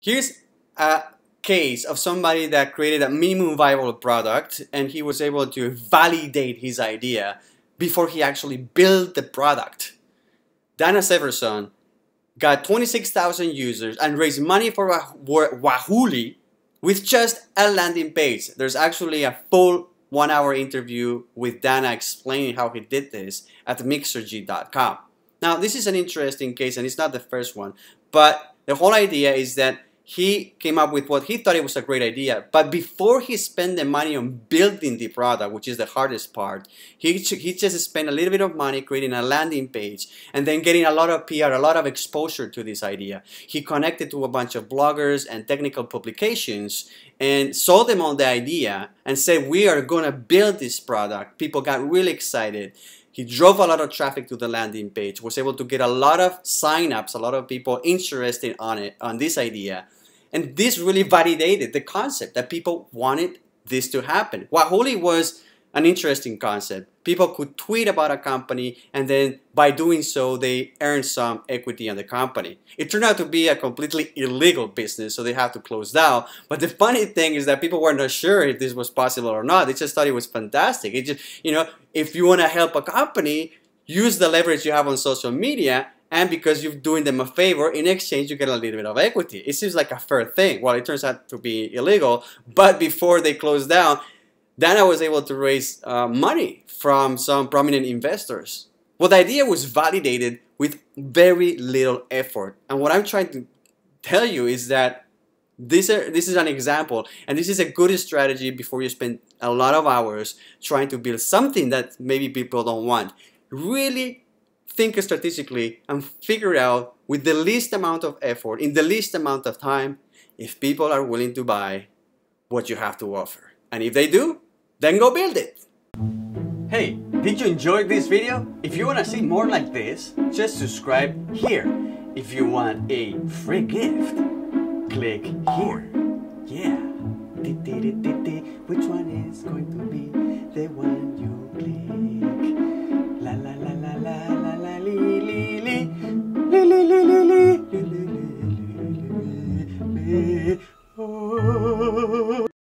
Here's a case of somebody that created a minimum viable product and he was able to validate his idea before he actually built the product. Dana Severson got 26,000 users and raised money for Wahuli with just a landing page. There's actually a full 1-hour interview with Dana explaining how he did this at mixergy.com. Now, this is an interesting case and it's not the first one, but the whole idea is that he came up with what he thought it was a great idea, but before he spent the money on building the product, which is the hardest part, he just spent a little bit of money creating a landing page and then getting a lot of PR, a lot of exposure to this idea. He connected to a bunch of bloggers and technical publications and sold them on the idea and said, we are going to build this product. People got really excited. He drove a lot of traffic to the landing page, was able to get a lot of signups, a lot of people interested on this idea. And this really validated the concept that people wanted this to happen. Wahuli was an interesting concept. People could tweet about a company and then by doing so, they earned some equity in the company. It turned out to be a completely illegal business, so they had to close down. But the funny thing is that people were not sure if this was possible or not. They just thought it was fantastic. It just, if you want to help a company, use the leverage you have on social media, and because you're doing them a favor, in exchange you get a little bit of equity. It seems like a fair thing. Well, it turns out to be illegal, but before they closed down, Dana was able to raise money from some prominent investors. Well, the idea was validated with very little effort. And what I'm trying to tell you is that this is an example, and this is a good strategy before you spend a lot of hours trying to build something that maybe people don't want. Really think strategically and figure out with the least amount of effort, in the least amount of time, if people are willing to buy what you have to offer. And if they do, then go build it. Hey, did you enjoy this video? If you want to see more like this, just subscribe here. If you want a free gift, click here. Yeah. Which one is going to be the one you click?